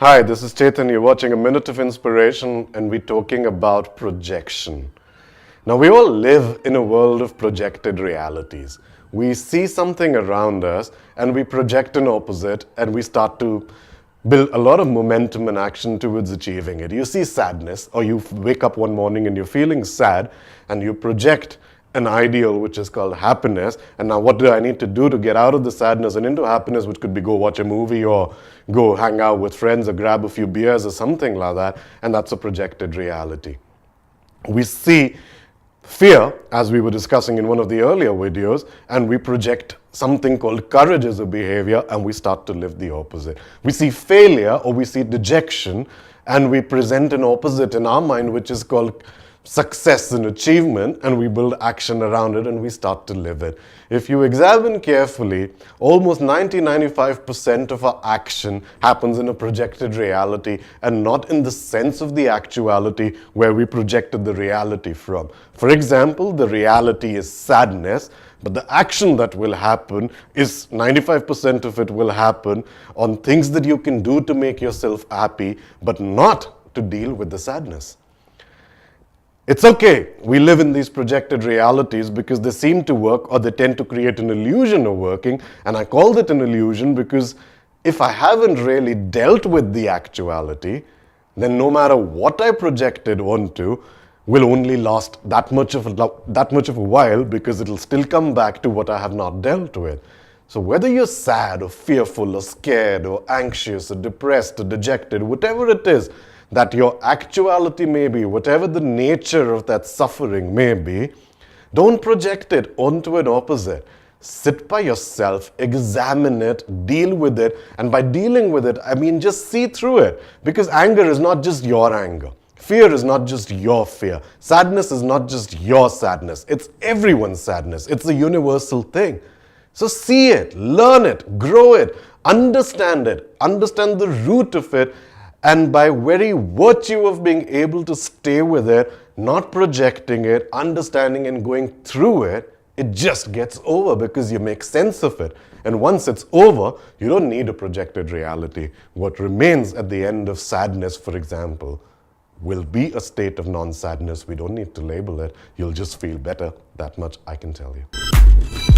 Hi, this is Chetan. You're watching A Minute of Inspiration and we're talking about projection. Now, we all live in a world of projected realities. We see something around us and we project an opposite and we start to build a lot of momentum and action towards achieving it. You see sadness, or you wake up one morning and you're feeling sad and you project an ideal which is called happiness. And now what do I need to do to get out of the sadness and into happiness, which could be go watch a movie or go hang out with friends or grab a few beers or something like that. And that's a projected reality. We see fear, as we were discussing in one of the earlier videos, and we project something called courage as a behavior, and we start to live the opposite. We see failure or we see dejection, and we present an opposite in our mind, which is called success and achievement, and we build action around it and we start to live it. If you examine carefully, almost 90-95% of our action happens in a projected reality and not in the sense of the actuality where we projected the reality from. For example, the reality is sadness, but the action that will happen is 95% of it will happen on things that you can do to make yourself happy, but not to deal with the sadness. It's okay, we live in these projected realities because they seem to work, or they tend to create an illusion of working, and I called it an illusion because if I haven't really dealt with the actuality, then no matter what I projected onto will only last that much of a while, because it'll still come back to what I have not dealt with. So whether you're sad or fearful or scared or anxious or depressed or dejected, whatever it is that your actuality may be, whatever the nature of that suffering may be, don't project it onto an opposite. Sit by yourself, examine it, deal with it, and by dealing with it, I mean just see through it. Because anger is not just your anger. Fear is not just your fear. Sadness is not just your sadness. It's everyone's sadness. It's a universal thing. So see it, learn it, grow it, understand the root of it, and by very virtue of being able to stay with it, not projecting it, understanding and going through it, it just gets over because you make sense of it. And once it's over, you don't need a projected reality. What remains at the end of sadness, for example, will be a state of non-sadness. We don't need to label it. You'll just feel better. That much I can tell you.